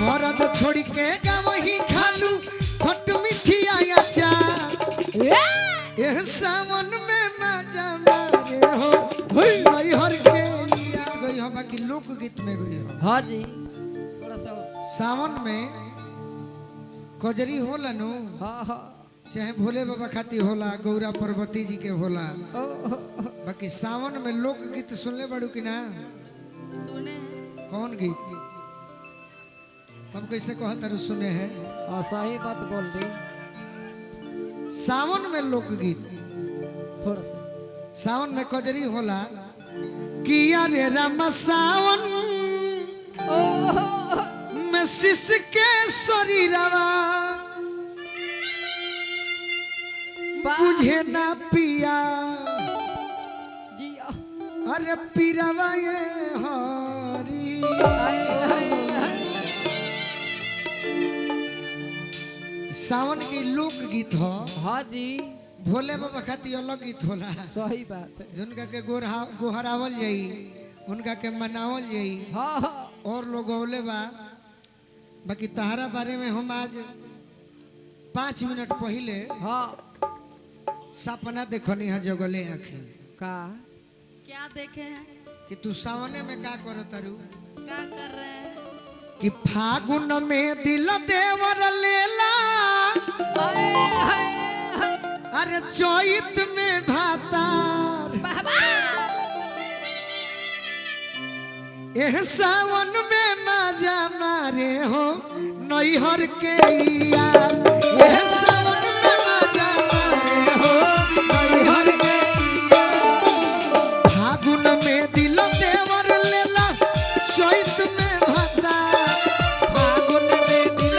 मरद छोड़ के गावही खालू खट मिठिया अचार एह सावन में मजा मारे हो भाई हर के याद गई हो बाकी लोक गीत में गई हो। हाँ जी थोड़ा सा सावन में कजरी होला नु। हाँ हाँ चाहे भोले बाबा खाती होला गौरा पार्वती जी के होला बाकी सावन में लोक गीत सुनले बड़ू कि ना सुने कौन गीत तब कैसे कहा तारू सुने हैं सही बात बोल दी सावन में लोक गीत थोड़ा सा सावन में कजरी होला किया रे राम सावन में शिश के शरीरवा बुझे ना पिया जी अरे पीरवा ये हरी सावन के लोक गीत हो। हाँ जी भोले बाबा खाती अलग गीत होला सही बात है। जिनका के गोहरावल जाई उनका के मनावल जाई हाँ हाँ और लोग औले बा बाकी तहरा बारे में हम आज 5 मिनट पहले हाँ सपना देखनी है जगले आँखें का क्या देखे हैं कि तू सावने में का करो तारू क्या कर रहे हैं कि फागुन में दिल देवर लेला अरे चैत में भातार एह सावन में मजा मारे हो नैहर के यार एह सावन में मजा मारे हो नैहर के फागुन में दिल देवर लेला चैत में भातार फागुन में दिल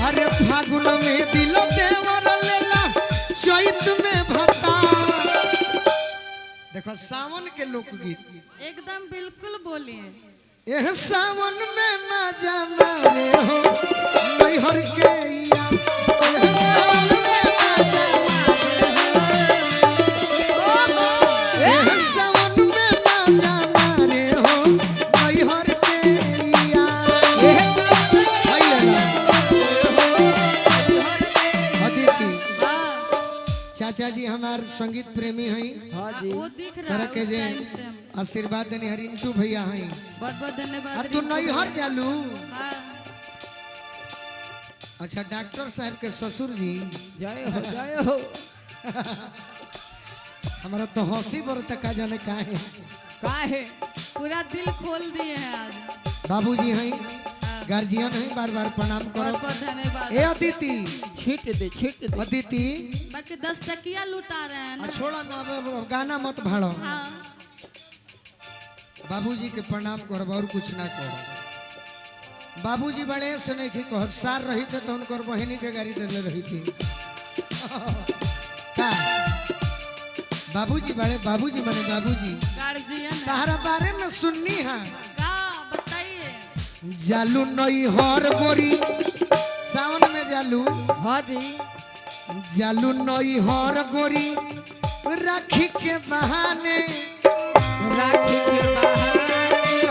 अरे फागुन में दिल देवर लेला चैत में भातार। देखो सावन के लोकगीत एकदम बिल्कुल बोलिए एह सावन में मजा मारे हो नैहर के यार एह सावन में मजा एह सावन में मजा मारे हो नैहर के यार अदिति चाचा जी हमार संगीत प्रेमी हैं हाँ जी वो दिख रहा तरह है के उस जे टाइम से हम आशीर्वाद देने हरिंटू भैया हैं बहुत बहुत धन्यवाद अब तू नैहर चालू हाँ अच्छा डॉक्टर साहब के ससुर जी जय हो हमारा तो हंसी बरत का जाने का है पूरा दिल खोल दिए हैं आज बाबूजी हैं गार्जियन हैं बार बार प्रणाम बहुत करो बहुत धन्यवाद ए अदिति छीट दे अदिति बाकी 10 टकिया लुटा रहे हैं आ ना छोड़ा ना अब गाना मत भाड़ो हाँ बाबूजी के प्रणाम करो और कुछ ना करो बाबूजी बड़े से नहीं कि कह सार रही थे तो उनकर बहनी के गाड़ी दे रही थी का बाबूजी बड़े बाबूजी बने बाबूजी गार्जियन है तारा बारे में सुननी है का बताइए जालू नई हर गोरी सावन में जालू हाँ जी जालू नई हर गोरी राखी के बहाने राखी के बहाने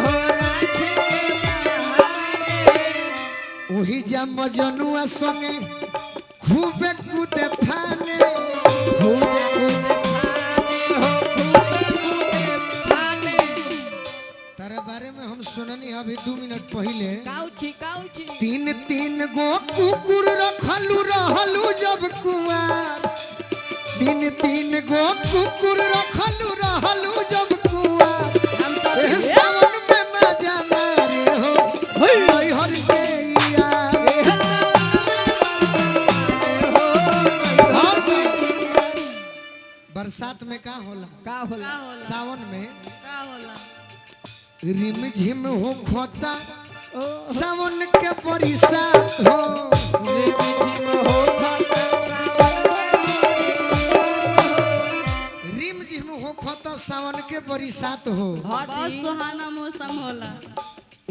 हो राखी के बहाने वही जा मजनुआ संगे खूबे कूदे फाने तारा बारे में हम सुननी अभी 2 मिनट पहले काउची 3 गो कुकुर रखलू रहलू जब कुआर 3 गो कुकुर रखलू रहलू जब कुआर एह सावन में मजा मारे हो नैहर के यार बरसात में का होला सावन में का होला रिम झिम हो खोता सावन के बरसात हो रिम झिम हो खोता सावन के बरसात हो बहुत सुहाना मौसम होला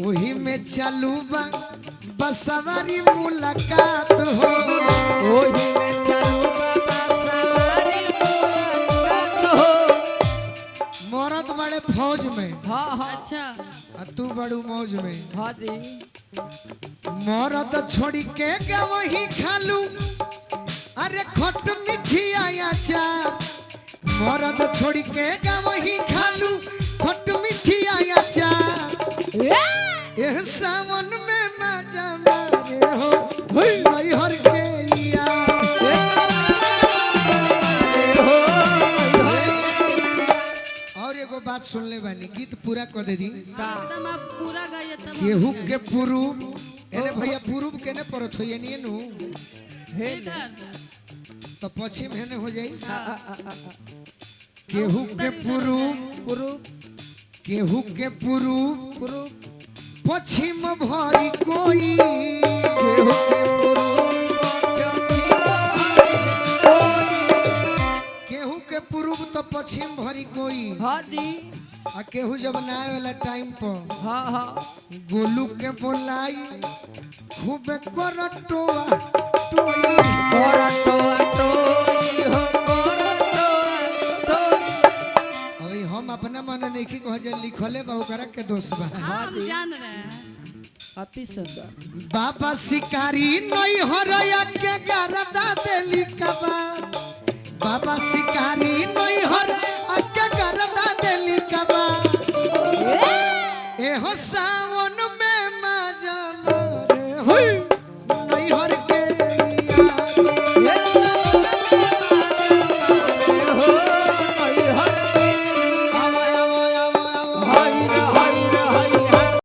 वही में चालू बा बसवारी मुलाकात हो ओही में चालू बाबा मरद बड़े फौज में हाँ हाँ अच्छा आ तू बड़ू मौज में हाँ जी मरद छोड़ी के गवही खालू अरे खट मीठी आया चार मरद छोड़ी के गवही खालू खट मीठी आया चार एह सावन में मजा मारे हो नैहर के और एगो बात सुन ले बानी गीत पूरा कर दे दी एकदम आप पूरा गाइए तब केहू के पुरूब एने भैया पुरूब केने परत होइए नी नु इधर तो पश्चिम हेने हो जाई केहू के पुरूब पुरुष केहू के पुरूब पुरुष पश्चिम भरी कोई केहू के पुरूब तो पश्चिम भरी कोई हाँ जी आ केहू जब ना आए वाला टाइम पर हाँ हाँ गोलू के बोलाई खूब कर टोआ टोई अभी हम अपना मन नहीं कह जे लिखले बा ओकरा के दोष बा हम जान रहे हैं अति सुंदर बाबा शिकारी नहीं हरया के गरदा देली कबा बाबा शिकारी नहीं हर के गरदा देली कबा ए हो सावन